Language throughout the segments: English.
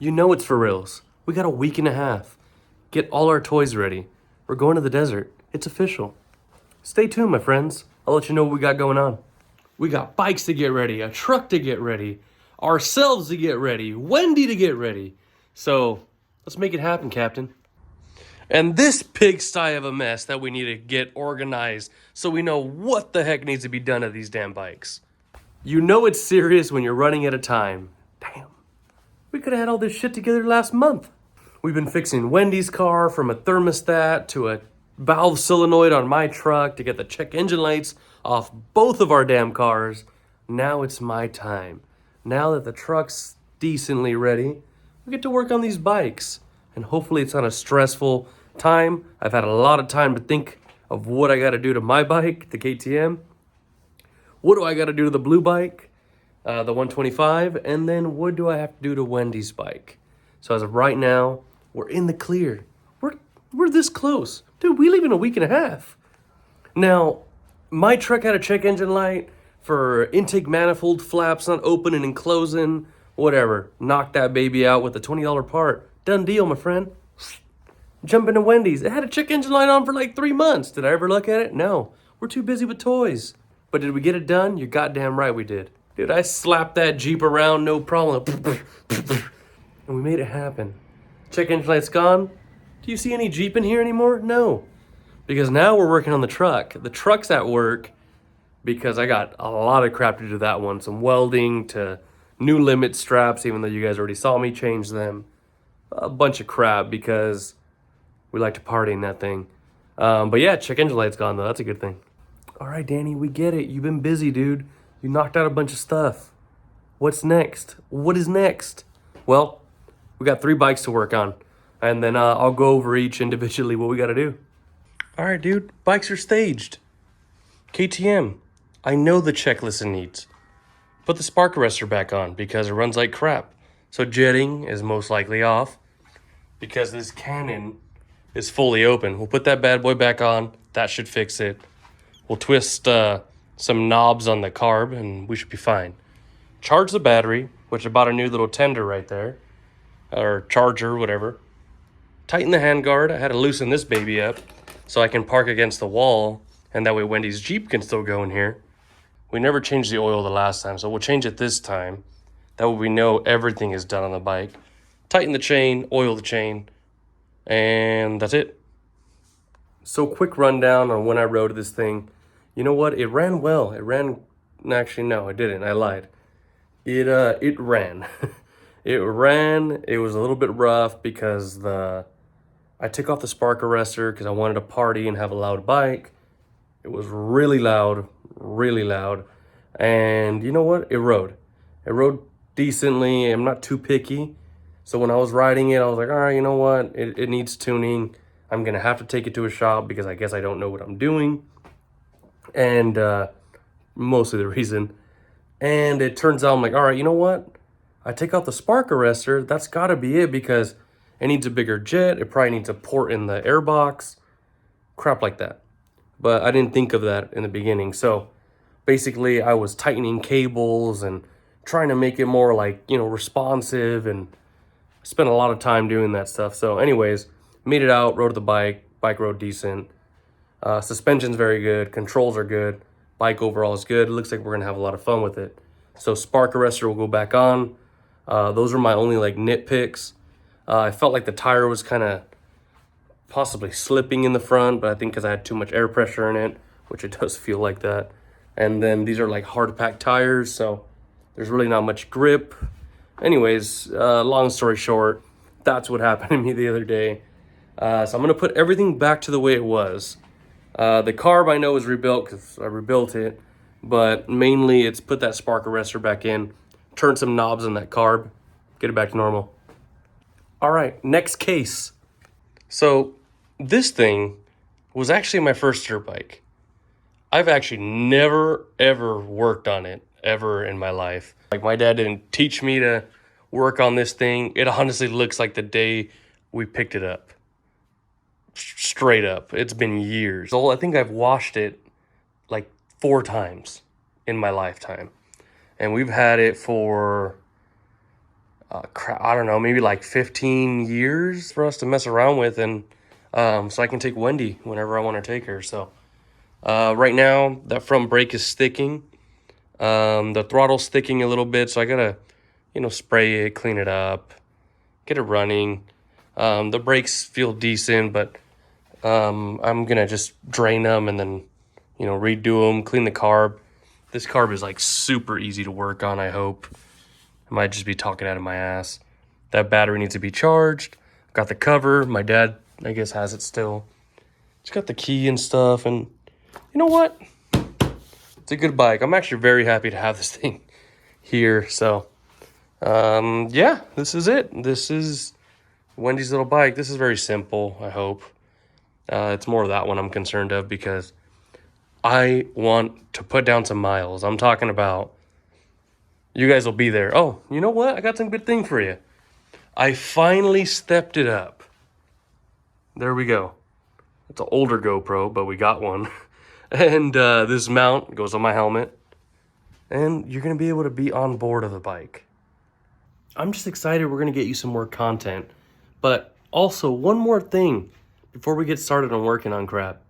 You know it's for reals. We got a week and a half. Get all our toys ready. We're going to the desert. It's official. Stay tuned, my friends. I'll let you know what we got going on. We got bikes to get ready, a truck to get ready, ourselves to get ready, Wendy to get ready. So let's make it happen, Captain. And this pigsty of a mess that we need to get organized so we know what the heck needs to be done to these damn bikes. You know it's serious when you're running out of time. Damn. We could have had all this shit together last month. We've been fixing Wendy's car from a thermostat to a valve solenoid on my truck to get the check engine lights off both of our damn cars. Now it's my time. Now that the truck's decently ready, we get to work on these bikes. And hopefully it's not a stressful time. I've had a lot of time to think of what I got to do to my bike, the KTM. What do I got to do to the blue bike, the 125? And then what do I have to do to Wendy's bike? So as of right now, we're in the clear. We're this close. Dude, we leave in a week and a half. Now, my truck had a check engine light for intake manifold flaps not opening and closing. Whatever. Knock that baby out with a $20 part. Done deal, my friend. Jump into Wendy's. It had a check engine light on for like 3 months. Did I ever look at it? No. We're too busy with toys. But did we get it done? You're goddamn right we did. Dude, I slapped that Jeep around, no problem. And we made it happen. Check engine light's gone. Do you see any Jeep in here anymore? No. Because now we're working on the truck. The truck's at work because I got a lot of crap to do to that one. Some welding to new limit straps, even though you guys already saw me change them. A bunch of crap because we like to party in that thing. But yeah, check engine light's gone though. That's a good thing. All right, Danny, we get it. You've been busy, dude. You knocked out a bunch of stuff. What's next? What is next? Well, we got 3 bikes to work on. And then I'll go over each individually what we got to do. All right, dude. Bikes are staged. KTM. I know the checklist it needs. Put the spark arrestor back on because it runs like crap. So jetting is most likely off because this cannon is fully open. We'll put that bad boy back on. That should fix it. We'll twist some knobs on the carb and we should be fine. Charge the battery, which I bought a new little tender right there. Or charger, whatever. Tighten the handguard. I had to loosen this baby up so I can park against the wall and that way Wendy's Jeep can still go in here. We never changed the oil the last time, so we'll change it this time. That way we know everything is done on the bike. Tighten the chain, oil the chain, and that's it. So quick rundown on when I rode this thing. You know what? It ran well. Actually, no, it didn't. I lied. It ran. It ran. It was a little bit rough because I took off the spark arrestor because I wanted to party and have a loud bike. It was really loud. And you know what? It rode decently. I'm not too picky. So when I was riding it, I was like, all right, you know what? It needs tuning. I'm going to have to take it to a shop because I guess I don't know what I'm doing. And mostly the reason. And it turns out I'm like, all right, you know what? I take out the spark arrestor. That's got to be it because it needs a bigger jet. It probably needs a port in the airbox. Crap like that. But I didn't think of that in the beginning. So basically I was tightening cables and trying to make it more like, responsive, and spent a lot of time doing that stuff. So anyways, made it out, rode the bike rode decent. Suspension's very good. Controls are good. Bike overall is good. It looks like we're going to have a lot of fun with it. So spark arrestor will go back on. Those are my only nitpicks. I felt like the tire was kind of possibly slipping in the front, but I think because I had too much air pressure in it, which it does feel like that. And then these are hard pack tires, so there's really not much grip. Anyways, long story short, that's what happened to me the other day. So I'm going to put everything back to the way it was. The carb I know is rebuilt because I rebuilt it, but mainly it's put that spark arrestor back in, turn some knobs on that carb, get it back to normal. All right, next case. So this thing was actually my first dirt bike. I've actually never, ever worked on it, ever in my life. My dad didn't teach me to work on this thing. It honestly looks like the day we picked it up. Straight up. It's been years. So I think I've washed it 4 times in my lifetime. And we've had it for I don't know, maybe like 15 years for us to mess around with, and so I can take Wendy whenever I want to take her. So right now, that front brake is sticking. The throttle's sticking a little bit, so I gotta, spray it, clean it up, get it running. The brakes feel decent, but I'm gonna just drain them and then, redo them, clean the carb. This carb is like super easy to work on, I hope. I might just be talking out of my ass. That battery needs to be charged. Got the cover. My dad, I guess, has it still. It's got the key and stuff, and you know what? It's a good bike. I'm actually very happy to have this thing here. So, yeah, this is it. This is Wendy's little bike. This is very simple, I hope. It's more of that one I'm concerned of because I want to put down some miles. I'm talking about, you guys will be there. Oh, you know what? I got some good thing for you. I finally stepped it up. There we go. It's an older GoPro, but we got one. And this mount goes on my helmet. And you're going to be able to be on board of the bike. I'm just excited we're going to get you some more content. But also, one more thing before we get started on working on crap.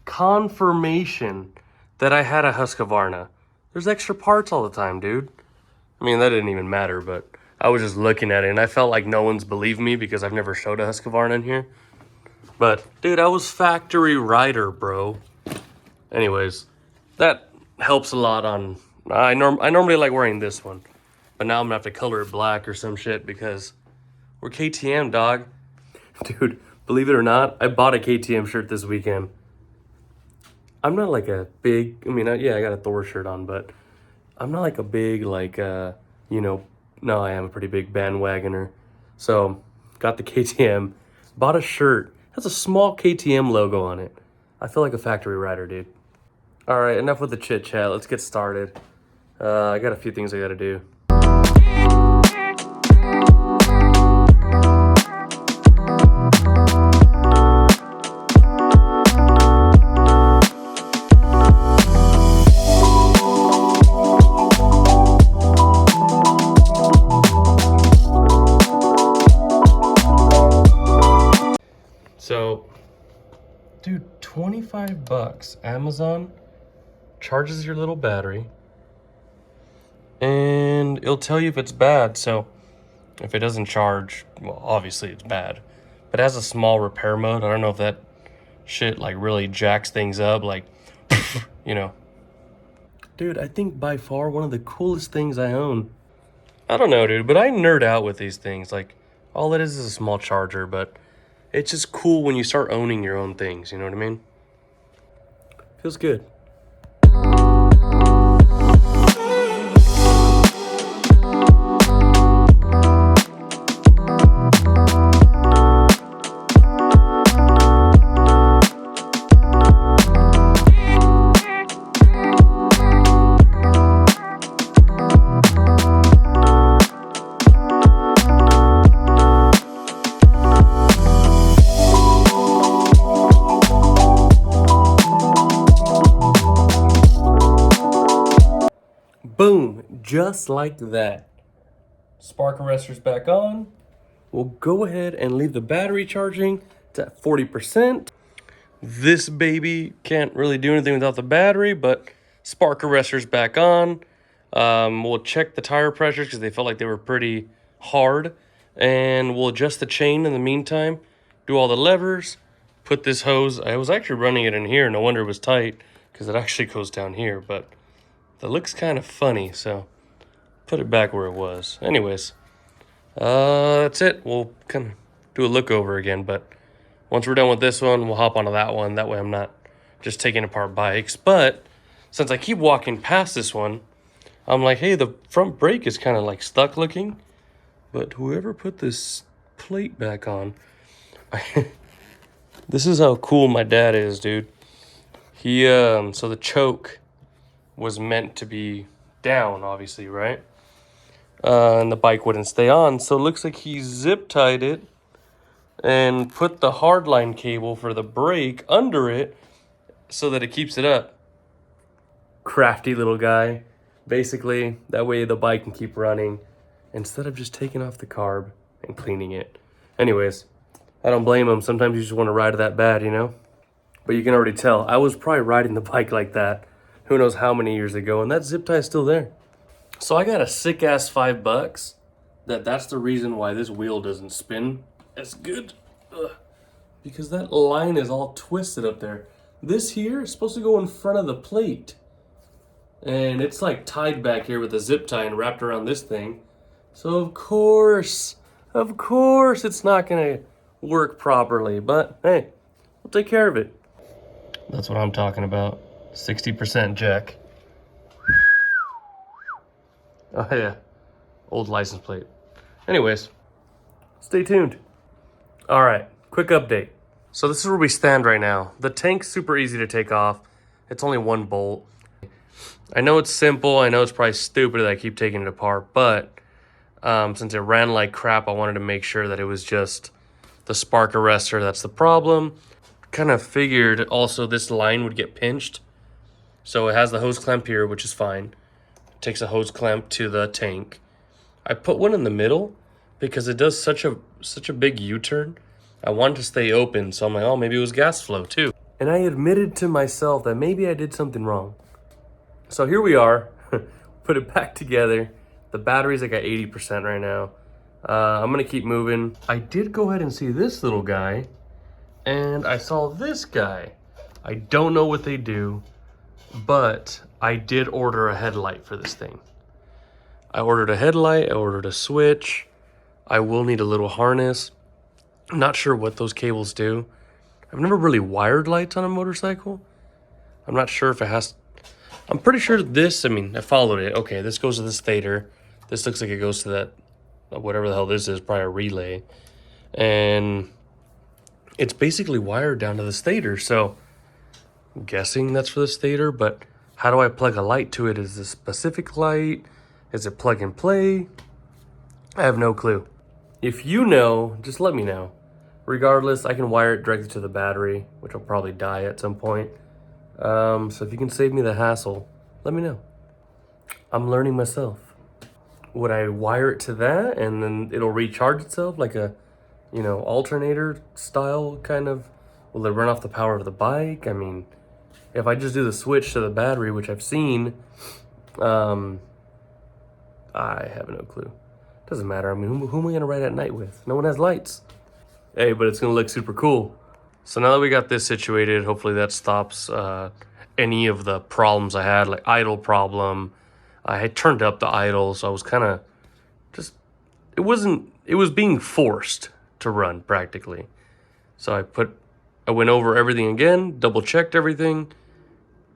Confirmation that I had a Husqvarna. There's extra parts all the time, dude. I mean, that didn't even matter, but I was just looking at it, and I felt like no one's believed me because I've never showed a Husqvarna in here. But, dude, I was factory rider, bro. Anyways, that helps a lot on... I normally like wearing this one, but now I'm gonna have to color it black or some shit because we're KTM, dog. Dude, believe it or not, I bought a KTM shirt this weekend. I'm not like a big... I mean, yeah, I got a Thor shirt on, but I'm not like a big, like, no, I am a pretty big bandwagoner. So, got the KTM, bought a shirt, has a small KTM logo on it. I feel like a factory rider, dude. All right, enough with the chit chat. Let's get started. I got a few things I gotta do. So, dude, 25 bucks. Amazon charges your little battery and it'll tell you if it's bad. So if it doesn't charge, well, obviously it's bad, but it has a small repair mode. I don't know if that shit like really jacks things up, like, Dude, I think by far one of the coolest things I own. I don't know, dude, but I nerd out with these things. Like, all it is a small charger, but it's just cool when you start owning your own things, you know what I mean? Feels good. Boom, just like that. Spark arrestor's back on. We'll go ahead and leave the battery charging. It's at 40%. This baby can't really do anything without the battery, but spark arrestor's back on. We'll check the tire pressures because they felt like they were pretty hard. And we'll adjust the chain in the meantime. Do all the levers. Put this hose. I was actually running it in here. No wonder it was tight because it actually goes down here, but that looks kind of funny, so put it back where it was. Anyways, that's it. We'll kind of do a look over again, but once we're done with this one, we'll hop onto that one. That way I'm not just taking apart bikes. But since I keep walking past this one, I'm like, hey, the front brake is kind of like stuck looking. But whoever put this plate back on, this is how cool my dad is, dude. He, so the choke was meant to be down, obviously, right? And the bike wouldn't stay on, so it looks like he zip tied it and put the hardline cable for the brake under it so that it keeps it up. Crafty little guy. Basically, that way the bike can keep running. instead of just taking off the carb and cleaning it. Anyways, I don't blame them. Sometimes you just want to ride it that bad, you know? But you can already tell, I was probably riding the bike like that who knows how many years ago, and that zip tie is still there. So I got a sick ass $5 that's the reason why this wheel doesn't spin as good. Ugh. Because that line is all twisted up there. This here is supposed to go in front of the plate. And it's like tied back here with a zip tie and wrapped around this thing. So of course it's not gonna work properly, but hey, we'll take care of it. That's what I'm talking about. 60% jack. Oh yeah, old license plate. Anyways, stay tuned. All right, quick update. So this is where we stand right now. The tank's super easy to take off. It's only one bolt. I know it's simple. I know it's probably stupid that I keep taking it apart, but since it ran like crap, I wanted to make sure that it was just the spark arrestor that's the problem. Kind of figured also this line would get pinched. So it has the hose clamp here, which is fine. It takes a hose clamp to the tank. I put one in the middle because it does such a big U-turn. I wanted to stay open, so I'm like, oh, maybe it was gas flow too. And I admitted to myself that maybe I did something wrong. So here we are, put it back together. The battery's like at 80% right now. I'm gonna keep moving. I did go ahead and see this little guy, and I saw this guy. I don't know what they do, but I did order a headlight for this thing. I ordered a headlight, I ordered a switch. I will need a little harness. I'm not sure what those cables do. I've never really wired lights on a motorcycle. I'm not sure if it has... I'm pretty sure this, I mean, I followed it. Okay, this goes to this stator. This looks like it goes to that, whatever the hell this is, probably a relay. And it's basically wired down to the stator. So I'm guessing that's for the stator, but how do I plug a light to it? Is this a specific light? Is it plug and play? I have no clue. If you know, just let me know. Regardless, I can wire it directly to the battery, which will probably die at some point. So if you can save me the hassle, let me know. I'm learning myself. Would I wire it to that and then it'll recharge itself like a, you know, alternator style kind of? Will it run off the power of the bike? I mean, if I just do the switch to the battery, which I've seen, I have no clue. Doesn't matter. I mean, who am I gonna ride at night with? No one has lights. Hey, but it's gonna look super cool. So now that we got this situated, hopefully that stops any of the problems I had, like idle problem. I had turned up the idle, so I was kind of just, it was being forced to run practically. So I went over everything again, double checked everything.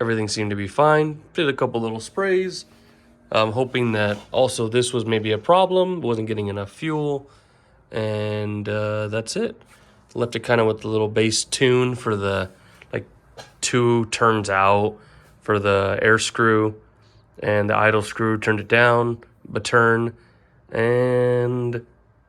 Everything seemed to be fine. Did a couple little sprays. Hoping that also this was maybe a problem, wasn't getting enough fuel, and that's it. Left it kind of with the little bass tune for the, like, 2 turns out for the air screw, and the idle screw turned it down, but turn, and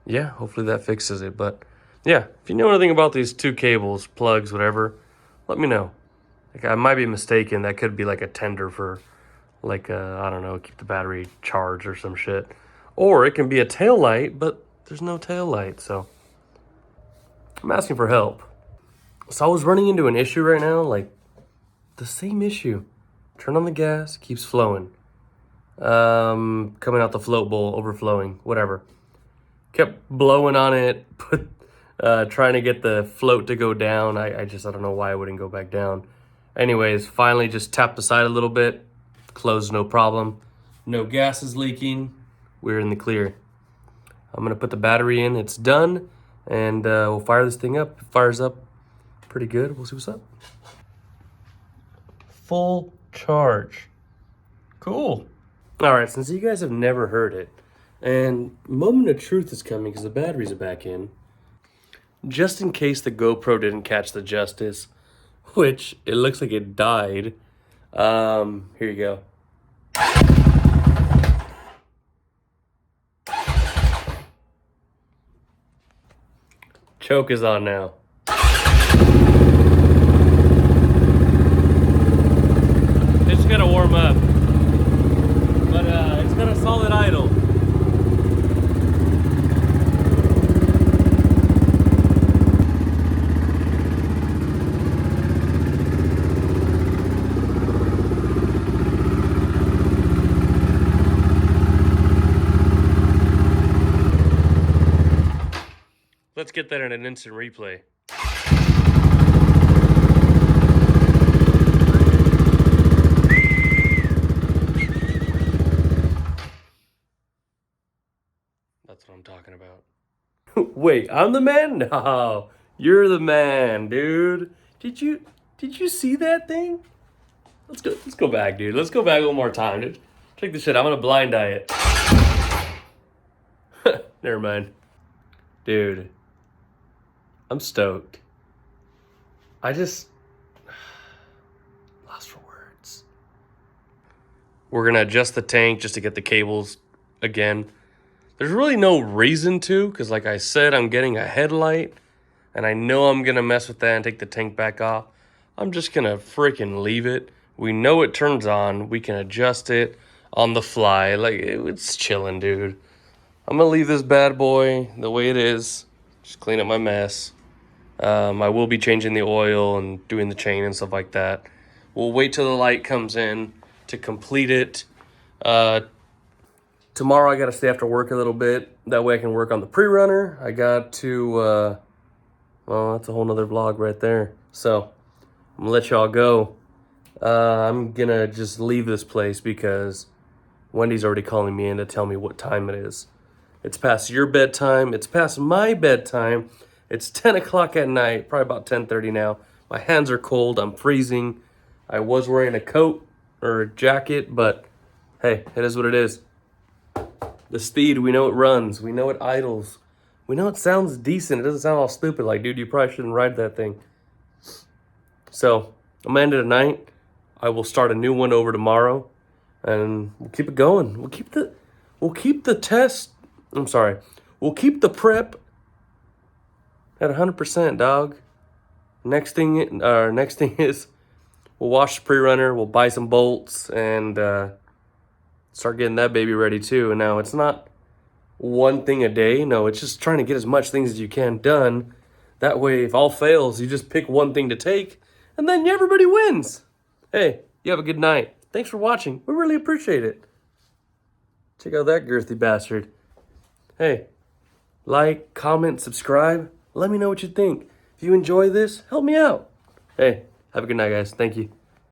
yeah, hopefully that fixes it. But yeah, if you know anything about these 2 cables, plugs, whatever, let me know. Like, I might be mistaken. That could be like a tender for, like, I don't know, keep the battery charged or some shit. Or it can be a tail light, but there's no tail light, so I'm asking for help. So I was running into an issue right now, like the same issue. Turn on the gas, keeps flowing. Coming out the float bowl, overflowing, whatever. Kept blowing on it, trying to get the float to go down. I don't know why it wouldn't go back down. Anyways, finally just tapped the side a little bit. Closed, no problem. No gas is leaking. We're in the clear. I'm gonna put the battery in. It's done. And we'll fire this thing up. It fires up pretty good. We'll see what's up. Full charge. Cool. All right, since you guys have never heard it, and moment of truth is coming because the batteries are back in, just in case the GoPro didn't catch the justice, which it looks like it died. Here you go. Choke is on now. It's gonna warm up, but it's got a solid idle. Let's get that in an instant replay. That's what I'm talking about. Wait, I'm the man? No, you're the man, dude. Did you see that thing? Let's go back, dude. Let's go back one more time, dude. Check this shit. I'm gonna blind diet. Never mind. Dude, I'm stoked. I just lost for words. We're gonna adjust the tank just to get the cables again. There's really no reason to, because like I said, I'm getting a headlight, and I know I'm gonna mess with that and take the tank back off. I'm just gonna freaking leave it. We know it turns on. We can adjust it on the fly. Like, it's chilling, dude. I'm gonna leave this bad boy the way it is. Just clean up my mess. I will be changing the oil and doing the chain and stuff like that. We'll wait till the light comes in to complete it. Tomorrow I gotta stay after work a little bit. That way I can work on the pre-runner. I got to, well, that's a whole nother vlog right there. So, I'm gonna let y'all go. I'm gonna just leave this place because Wendy's already calling me in to tell me what time it is. It's past your bedtime. It's past my bedtime. It's 10 o'clock at night, probably about 10:30 now. My hands are cold. I'm freezing. I was wearing a coat or a jacket, but hey, it is what it is. The Steed, we know it runs. We know it idles. We know it sounds decent. It doesn't sound all stupid. Like, dude, you probably shouldn't ride that thing. So, I'm gonna end it tonight. I will start a new one over tomorrow, and we'll keep it going. We'll keep the test. I'm sorry. We'll keep the prep at 100%, dog. Next thing is we'll wash the pre-runner. We'll buy some bolts and start getting that baby ready too. And now it's not one thing a day. No, it's just trying to get as much things as you can done. That way, if all fails, you just pick one thing to take, and then everybody wins. Hey, you have a good night. Thanks for watching. We really appreciate it. Check out that girthy bastard. Hey, like, comment, subscribe. Let me know what you think. If you enjoy this, help me out. Hey, have a good night, guys. Thank you.